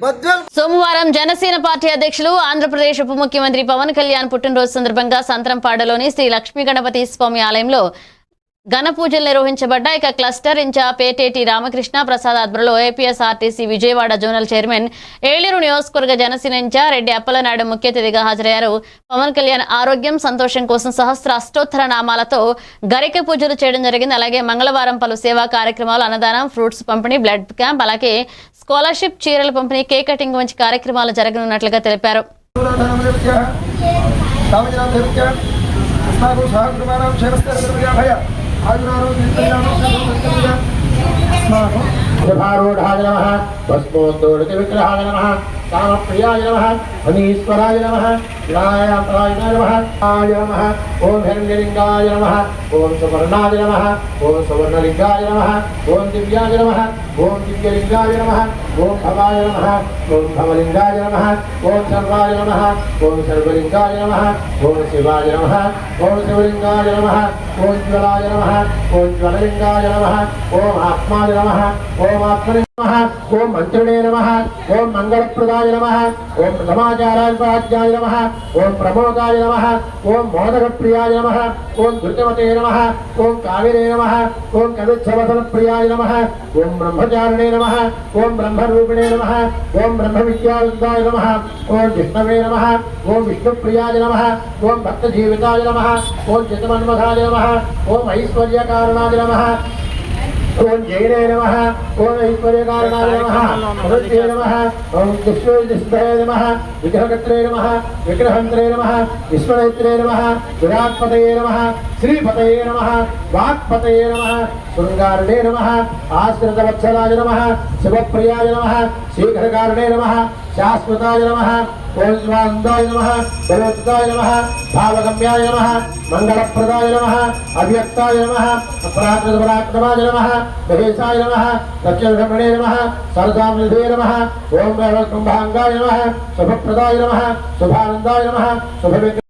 సోమవారం జనసేన పార్టీ అధ్యక్షులు ఆంధ్రప్రదేశ్ ఉప ముఖ్యమంత్రి పవన్ కళ్యాణ్ పుట్టినరోజు సందర్భంగా సంత్రంపాడలోని శ్రీ లక్ష్మీ గణపతి స్వామి ఆలయంలో ఘన పూజలు నిర్వహించబడ్డాయి. ఇక క్లస్టర్ ఇన్ఛార్జ్ పేటేటి రామకృష్ణ ప్రసాద్ ఆధ్వర్యంలో APSRTC Vijayawada zonal chairman Eluru నియోజకవర్గ జనసేన ఇన్ఛార్జ్ రెడ్డి అప్పలనాయుడు ముఖ్య అతిథిగా హాజరయ్యారు. పవన్ కళ్యాణ్ ఆరోగ్యం సంతోషం కోసం సహస్ర అష్టోత్తర నామాలతో గరిక పూజలు చేయడం జరిగింది. అలాగే మంగళవారం పలు సేవా కార్యక్రమాలు, అన్నదానం, ఫ్రూట్స్ పంపిణీ, బ్లడ్ క్యాంప్, అలాగే స్కాలర్షిప్, చీరల పంపిణీ, కేక్ కటింగ్ వంటి కార్యక్రమాలు జరగనున్నట్లుగా తెలిపారు. विग्रहाय नमः कामप्रियाय नमः अनीश्वराय नमः विनायकाय नमः आय नमः ओम हिरण्यलिंगाय नमः ओम सुवर्णाय नमः ओम सुवर्णलिंगाय नमः ओम दिव्याय नमः ओम दिव्यलिंगाय नमः ओम भवाय नमः ओम भवलिंगाय नमः ओम सर्वाय नमः ओम सर्वलिंगाय नमः ओम शिवाय नमः ओम शिवलिंगाय नमः ओम ज्वलाय नमः ओम ज्वललिंगाय नमः ओम आत्माय नमः ओम आत्मने नमः ओम मंत्रिणे नमः ओम मंगलप्रदाय नमः ओम समाचाराय नमः ओम प्रमोदाय नमः ओम मोदकप्रियाय नमः ओम धृतवते नमः ओम काविरे नमः ओम कविच्छवसनप्रियाय नमः ओम ब्रह्मचारिणे नमः ओम ब्रह्मरूपिणे नमः ओम ब्रह्मविद्यावृद्धाय नमः ओम विष्णवे नमः ओम विष्णुप्रियाय नमः ओम भक्तजीविताय नमः ओम चित्तमन्मथाय नमः ओम ऐश्वर्यकारणाय नमः ओम जैने नमः ओम ऐश्वर्यकारणाय नमः अमृते नमः ओम दुष्टोदिष्टाय नमः विग्रहकर्त्रे नमः विग्रहंत्रे नमः विश्वनेत्रे नमः विराट्पतये नमः श्रीपतये नमः वाक्पतये नमः शृंगारणे नमः आश्रितवत्सलाय नमः शिवप्रियाय नमः शीघ्रकारणे नमः शाश्वताय नमः ओम स्वानंदाय नमः देवताय नमः भावगम्याय नमः मंगलप्रदाय नमः अव्यक्ताय नमः अपराक्रमाय नमः महेशाय नमः दक्षिणब्रह्मणे नमः सरदामनिधे नमः ओम कुंभांगाय नमः शुभप्रदाय नमः शुभानंदाय नमः शुभ